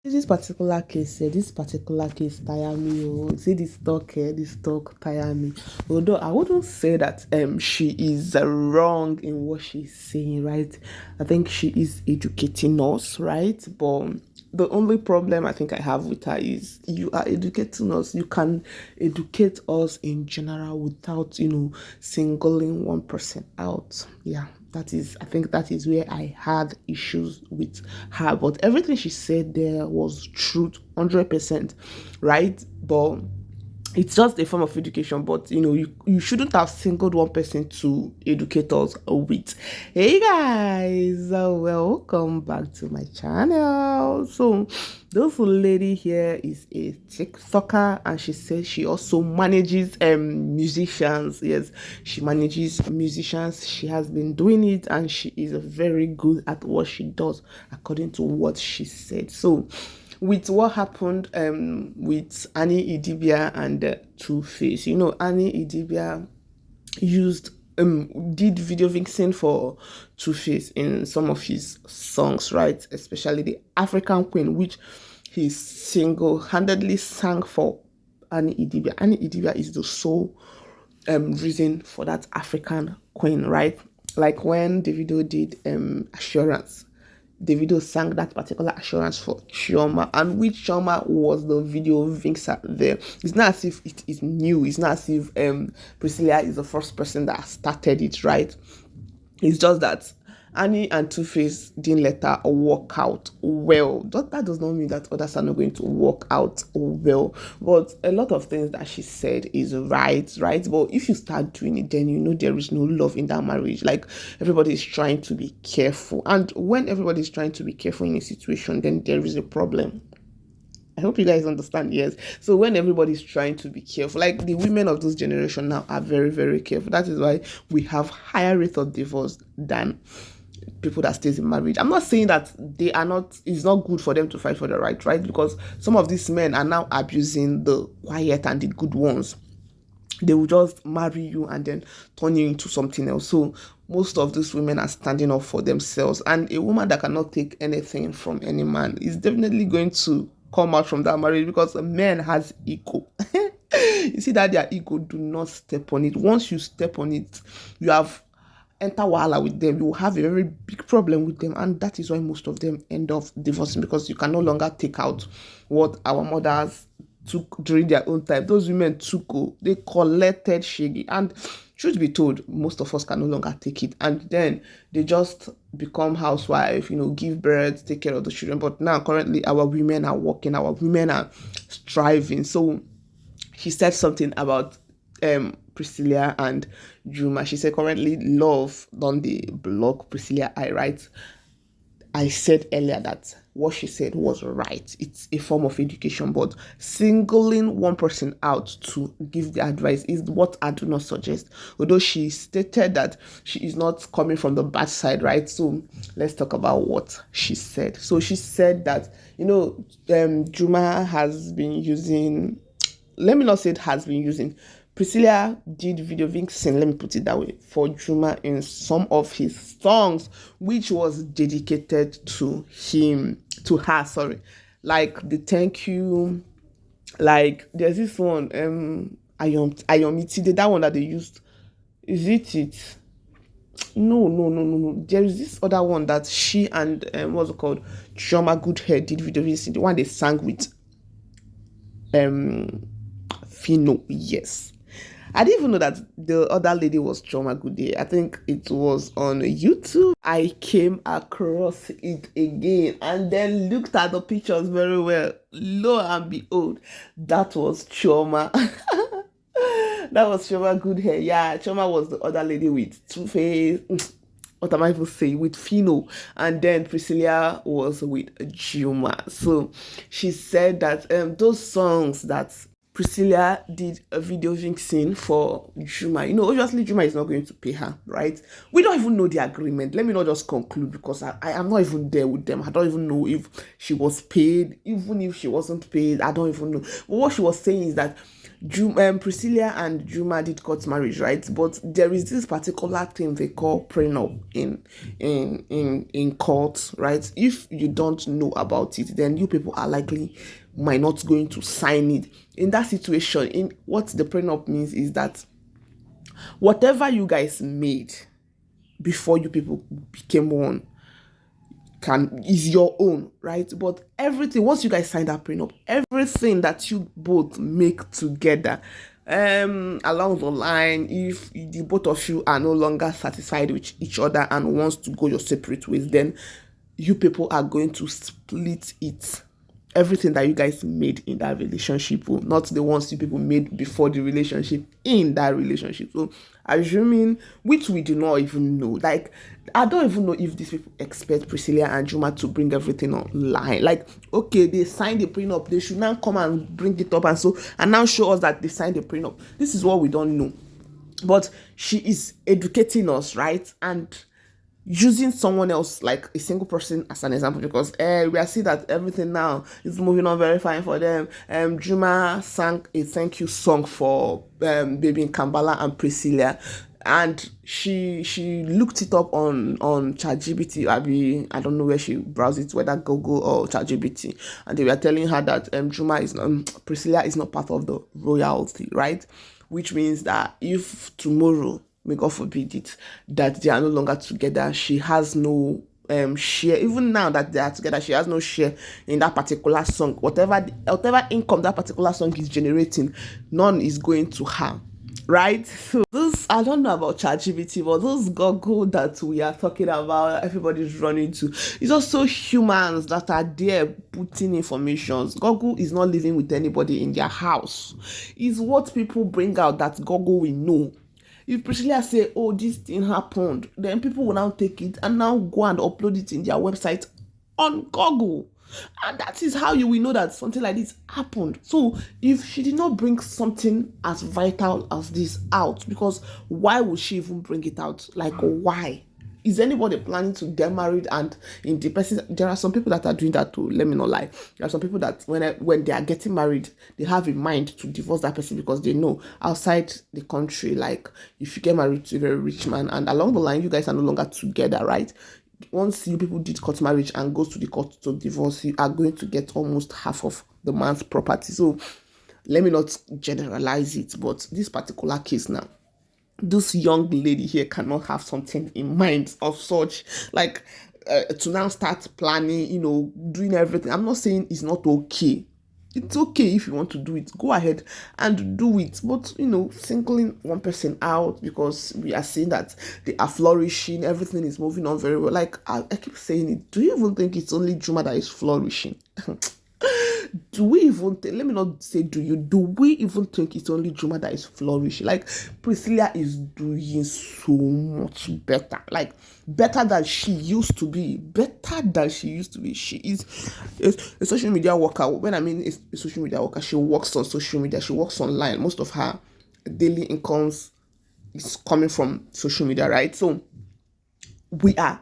This particular case tire me. Oh, see this talk tire me. Although I wouldn't say that she is wrong in what she's saying, right? I think she is educating us, right? But the only problem I think I have with her is you are educating us. You can educate us in general without, singling one person out. Yeah, I think that is where I had issues with her. But everything she said there was truth, 100%, right? But it's just a form of education, but you shouldn't have singled one person to educate us with. Hey guys, welcome back to my channel. So this lady here is a TikToker, and she says she also manages musicians. Yes, she manages musicians. She has been doing it, and she is very good at what she does, according to what she said. So with what happened with Annie Idibia and Two-Face. Annie Idibia used did video vixen for Two-Face in some of his songs, right? Especially the African Queen, which he single-handedly sang for Annie Idibia. Annie Idibia is the sole reason for that African Queen, right? Like when Davido did Assurance, Davido sang that particular assurance for Chioma, and which Chioma was the video vixen there. It's not as if it is new. It's not as if Priscilla is the first person that started it, right? It's just that Annie and Two-Face didn't let her work out well. That does not mean that others are not going to work out well. But a lot of things that she said is right? But if you start doing it, then there is no love in that marriage. Like, everybody is trying to be careful. And when everybody is trying to be careful in a situation, then there is a problem. I hope you guys understand. Yes. So when everybody's trying to be careful, like the women of this generation now are very, very careful. That is why we have higher rate of divorce than people that stays in marriage. I'm not saying that it's not good for them to fight for the right? Because some of these men are now abusing the quiet and the good ones. They will just marry you and then turn you into something else. So most of these women are standing up for themselves. And a woman that cannot take anything from any man is definitely going to come out from that marriage, because a man has ego. You see that their ego, do not step on it. Once you step on it, you have enter wahala with them. You will have a very big problem with them, and that is why most of them end up divorcing, because you can no longer take out what our mothers took during their own time. Those women they collected shaggy, and truth be told, most of us can no longer take it, and then they just become housewife, give birth, take care of the children. But now currently our women are working, our women are striving. So she said something about Priscilla and Juma. She said currently love on the block Priscilla. I said earlier that what she said was right. It's a form of education, but singling one person out to give the advice is what I do not suggest. Although she stated that she is not coming from the bad side, right? So let's talk about what she said. So she said that, Juma has been using, let me not say it has been using, Priscilla did video vixen, let me put it that way, for Juma in some of his songs, which was dedicated to her, sorry. Like the thank you, like there's this one, Ayomiti, that one that they used. Is it? No. There is this other one that she and what's it called? Chioma Goodhead did video vixen, the one they sang with Fino, yes. I didn't even know that the other lady was Chioma Goodhead. I think it was on YouTube. I came across it again and then looked at the pictures very well. Lo and behold, that was Chioma. That was Chioma Goodhead. Yeah, Chioma was the other lady with Two-Face. What am I even saying? With Fino, and then Priscilla was with Juma. So she said that those songs that Priscilla did a video vixen for Juma. Obviously Juma is not going to pay her, right? We don't even know the agreement. Let me not just conclude, because I am not even there with them. I don't even know if she was paid. Even if she wasn't paid, I don't even know. But what she was saying is that Priscilla and Juma did court marriage, right? But there is this particular thing they call prenup in court, right? If you don't know about it, then you people are likely might not going to sign it. In that situation, in what the prenup means is that whatever you guys made before you people became one is your own, right? But everything, once you guys sign that prenup, everything that you both make together, along the line, if the both of you are no longer satisfied with each other and wants to go your separate ways, then you people are going to split it. Everything that you guys made in that relationship, not the ones you people made before the relationship, in that relationship. So assuming, which we do not even know, like I don't even know if these people expect Priscilla and Juma to bring everything online. Like, okay, they signed the prenup, they should now come and bring it up and now show us that they signed the prenup. This is what we don't know. But she is educating us, right? And using someone else, like a single person, as an example, because we are seeing that everything now is moving on very fine for them. Juma sang a thank you song for Baby in Kambala and Priscilla, and she looked it up on ChatGPT. I don't know where she browsed it, whether Google or ChatGPT, and they were telling her that Priscilla is not part of the royalty, right? Which means that if tomorrow, may God forbid it, that they are no longer together, she has no share. Even now that they are together, she has no share in that particular song. Whatever income that particular song is generating, none is going to her, right? So those, I don't know about ChatGPT, but those Google that we are talking about, everybody's running to, it's also humans that are there putting information. Google is not living with anybody in their house. It's what people bring out that Google will know. If Priscilla say, oh, this thing happened, then people will now take it and now go and upload it in their website on Google. And that is how you will know that something like this happened. So if she did not bring something as vital as this out, because why would she even bring it out? Like, why? Is anybody planning to get married and in the person? There are some people that are doing that too. Let me not lie. There are some people that when they are getting married, they have in mind to divorce that person because they know outside the country, like if you get married to a very rich man and along the line you guys are no longer together, right? Once you people did court marriage and goes to the court to divorce, you are going to get almost half of the man's property. So let me not generalize it, but this particular case now, this young lady here cannot have something in mind of such, like to now start planning, doing everything. I'm not saying it's not okay. It's okay if you want to do it, go ahead and do it. But singling one person out because we are seeing that they are flourishing, everything is moving on very well. Like I keep saying it. Do you even think it's only Juma that is flourishing? Do we even let me not say do we even think it's only Juma that is flourishing? Like Priscilla is doing so much better, like better than she used to be. She is a social media worker. When I mean a social media worker, she works on social media, she works online. Most of her daily incomes is coming from social media, right? So we are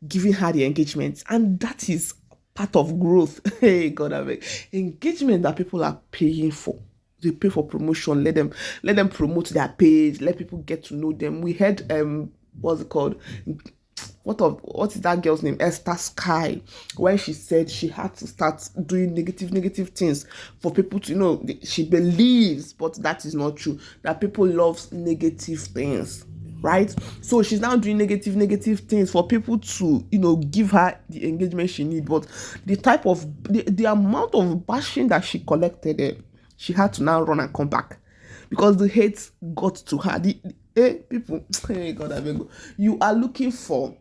giving her the engagement, and that is part of growth. Hey God, I beg. Engagement that people are paying for. They pay for promotion. Let them promote their page. Let people get to know them. We heard what's it called? What is that girl's name? Esther Sky, when she said she had to start doing negative things for people to she believes, but that is not true, that people love negative things, right? So she's now doing negative things for people to give her the engagement she needs. But the type of the amount of bashing that she collected, she had to now run and come back because the hate got to her. People, hey God, I beg you are looking for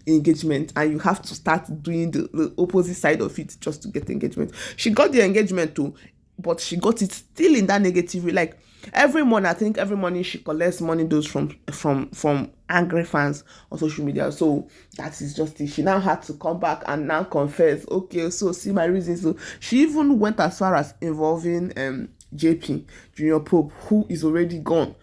engagement and you have to start doing the opposite side of it just to get engagement. She got the engagement too, but she got it still in that negative way. Like every morning she collects money those from angry fans on social media. So that is just it. She now had to come back and now confess, okay, so see my reasons. So she even went as far as involving JP Junior Pope, who is already gone,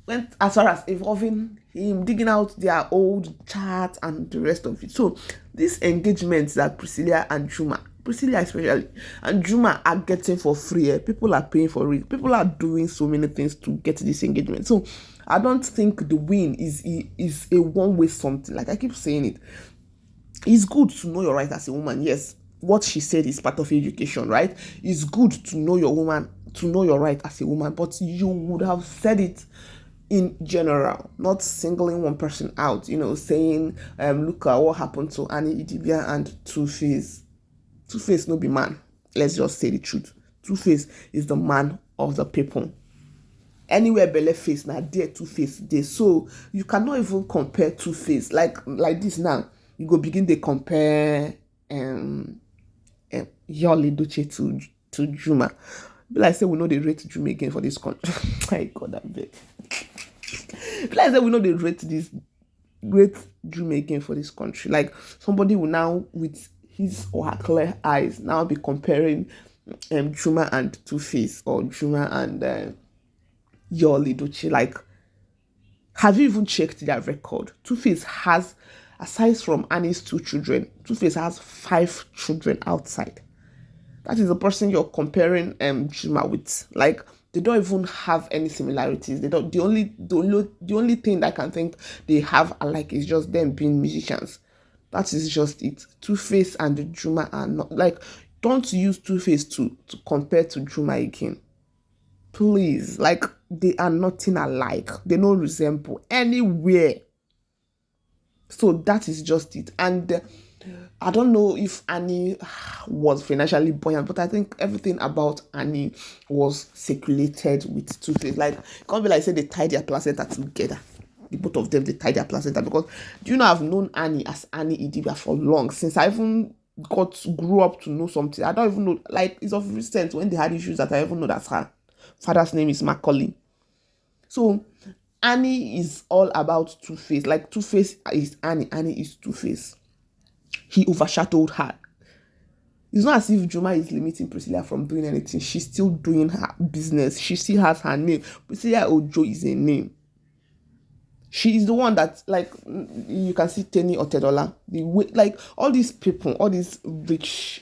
went as far as involving him, digging out their old chats and the rest of it. So these engagements that Priscilla and Juma Priscilla especially, and Juma are getting for free. People are paying for it. People are doing so many things to get this engagement. So I don't think the win is a one-way something. Like I keep saying it. It's good to know your right as a woman. Yes, what she said is part of education, right? It's good to know your right as a woman, but you would have said it in general, not singling one person out, saying, look at what happened to Annie Idibia and Two-Face. Two-Face no be man. Let's just say the truth. Two-Face is the man of the people. Anywhere belle face, now there Two-Face there. So you cannot even compare Two-Face like this now. You go begin to compare Yoli Duce to Juma. But like I say, we know they rate Juma again for this country. My God, that big. But like I say, we know they rate Juma again for this country. Like somebody will now, with his or her clear eyes, now be comparing Juma and Two-Face, or Juma and Yoli Duce. Like, have you even checked their record? Two-Face has, aside from Annie's 2 children, Two-Face has 5 children outside. That is the person you're comparing Juma with. Like, they don't even have any similarities. They don't. The only thing that I can think they have alike is just them being musicians. That is just it. Two-Face and Juma are not, like, don't use Two-Face to compare to Juma again. Please, like, they are nothing alike. They don't resemble anywhere. So that is just it. And I don't know if Annie was financially buoyant, but I think everything about Annie was circulated with Two-Face. Like, it can't be like say they tied their placenta together. The both of them, they tied their placenta. Because do you know, I've known Annie as Annie Idibia for long, since I even grew up to know something. I don't even know, like, it's of recent when they had issues that I even know that her father's name is Macaulay. So Annie is all about Two-Face. Like, Two-Face is Annie, Annie is Two-Face. He overshadowed her. It's not as if Juma is limiting Priscilla from doing anything. She's still doing her business. She still has her name. Priscillaojo is a name. She is the one that, like, you can see Tenny Otedola. The way, like, all these people, all these rich,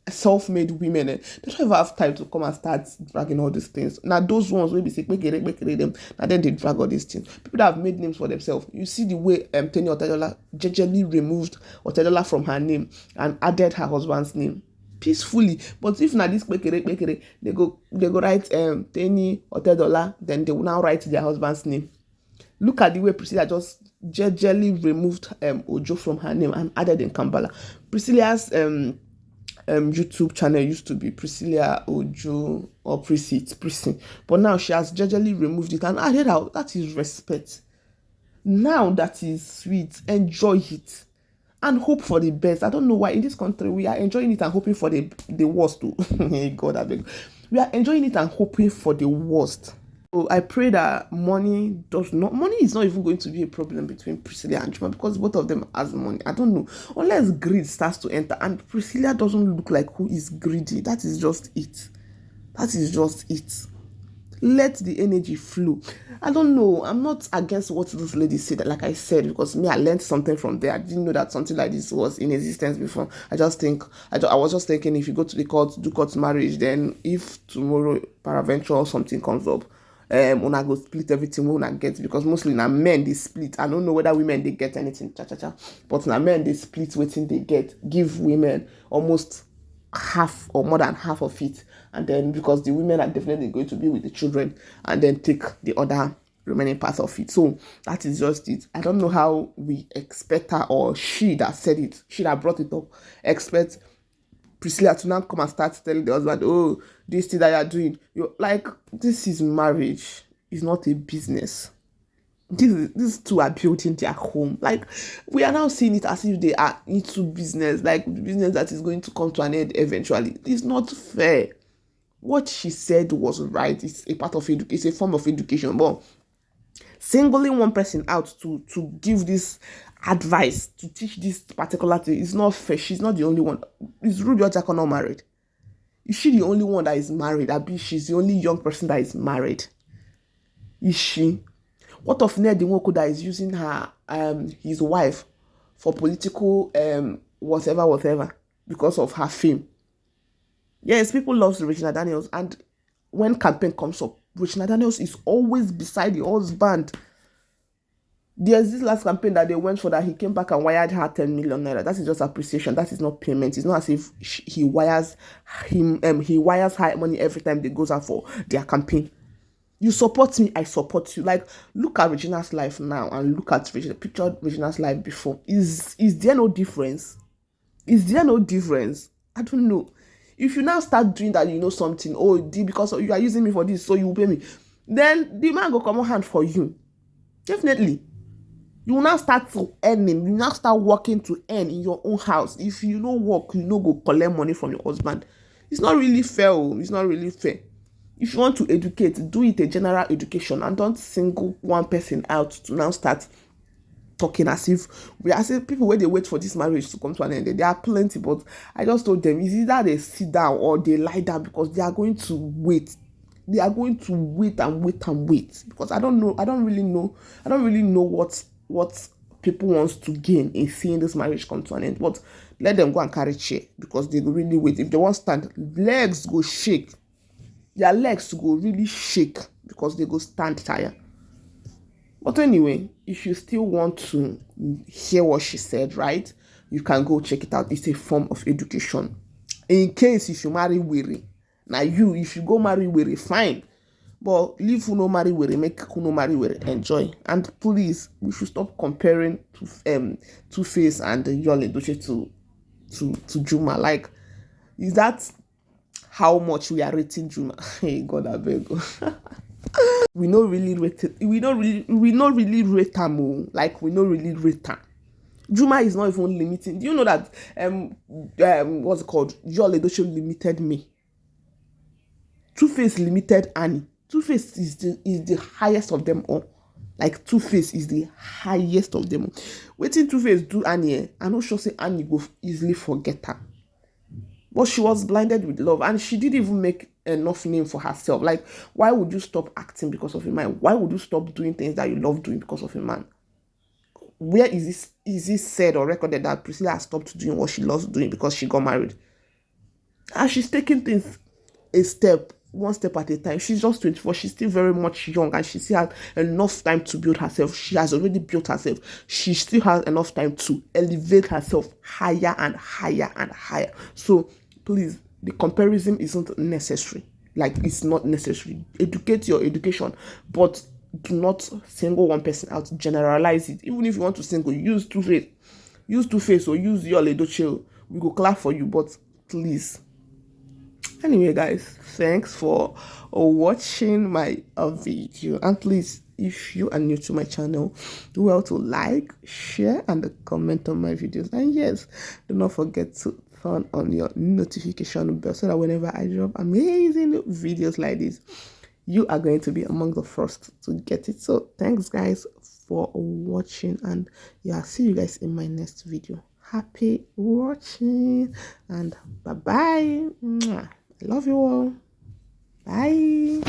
self-made women, they don't ever have time to come and start dragging all these things. Now, those ones will be sick, make them. Now, then they drag all these things. People that have made names for themselves. You see the way Tenny Otedola gingerly removed Otedola from her name and added her husband's name peacefully. But if now this they go write Tenny Otedola, then they will now write their husband's name. Look at the way Priscilla just gingerly removed Ojo from her name and added in Kambala. Priscilla's YouTube channel used to be Priscilla Ojo or Prissy. But now she has gingerly removed it and added out. That is respect. Now that is sweet. Enjoy it. And hope for the best. I don't know why in this country we are enjoying it and hoping for the worst too. God, I beg. We are enjoying it and hoping for the worst. So I pray that money is not even going to be a problem between Priscilla and Juma, because both of them has money. I don't know. Unless greed starts to enter, and Priscilla doesn't look like who is greedy. That is just it. Let the energy flow. I don't know. I'm not against what this lady said, like I said, because I learned something from there. I didn't know that something like this was in existence before. I was just thinking, if you go to the court, do court marriage, then if tomorrow paraventure something comes up, una go split everything we una get, because mostly na men they split. I don't know whether women they get anything, but na men they split wetin they get, give women almost half or more than half of it, and then because the women are definitely going to be with the children, and then take the other remaining part of it. So that is just it. I don't know how we expect her, or she that said it, she that brought it up, expect Priscilla to now come and start telling the husband, oh, this thing that you're doing, this is marriage. It's not a business. These two are building their home. Like, we are now seeing it as if they are into business, like business that is going to come to an end eventually. It's not fair. What she said was right. It's a part of it's a form of education, but singling one person out to give this advice, to teach this particular thing, is not fair. She's not the only one. Is Ruby Ojako not married? Is she the only one that is married? She's the only young person that is married? Is she? What of Ned Nwoko that is using her his wife for political whatever? because of her fame. Yes, people love Regina Daniels, and when campaign comes up, Regina Daniels is always beside the husband. There's this last campaign that they went for that he came back and wired her 10 million naira. That is just appreciation. That is not payment. It's not as if he wires her money every time they goes out for their campaign. You support me, I support you. Like, look at Regina's life now and look at picture Regina's life before. Is there no difference? Is there no difference? I don't know. If you now start doing that, you know something, because you are using me for this, so you will pay me, then the man go come on hand for you. Definitely. You will now start to earning. You now start working to earn in your own house. If you no work, you no go collect money from your husband. It's not really fair. It's not really fair. If you want to educate, do it a general education and don't single one person out to now start talking as if people when they wait for this marriage to come to an end. There are plenty, but I just told them it's either they sit down or they lie down, because they are going to wait. They are going to wait and wait and wait, because I don't really know what people wants to gain in seeing this marriage come to an end. But let them go and carry chair, because they will really wait. If they want stand, legs go shake. Their legs go really shake because they go stand tired. But anyway, if you still want to hear what she said, right, you can go check it out. It's a form of education. In case if you marry weary, now if you go marry weary, fine. But leave who no marry weary, make who no marry weary enjoy. And please, we should stop comparing Two-Face and Yul Edochie to Juma. Like, is that how much we are rating Juma? Hey God, I beg. We not really rate it. We not really rate them. Like, we not really rate them. Juma is not even limiting. Do you know that what's it called? Yul Edochie limited me. Two-Face limited Annie. Two-Face is the highest of them all. Like, Two-Face is the highest of them all. Waiting Two-Face do Annie, I'm not sure say Annie go easily forget her. But she was blinded with love, and she didn't even make enough name for herself. Like, why would you stop acting because of a man? Why would you stop doing things that you love doing because of a man? Where is this said or recorded that Priscilla has stopped doing what she loves doing because she got married? And she's taking things one step at a time. She's just 24. She's still very much young, and she still has enough time to build herself. She has already built herself. She still has enough time to elevate herself higher and higher and higher. So please, the comparison isn't necessary. Like, it's not necessary. Educate your education, but do not single one person out. Generalize it. Even if you want to single, use Two-Face or use Yul Edochie. We go clap for you, but please. Anyway, guys, thanks for watching my video, and please, if you are new to my channel, do well to like, share, and comment on my videos. And yes, do not forget to turn on your notification bell so that whenever I drop amazing videos like this, you are going to be among the first to get it. So thanks, guys, for watching, and yeah, see you guys in my next video. Happy watching, and bye bye. I love you all. Bye.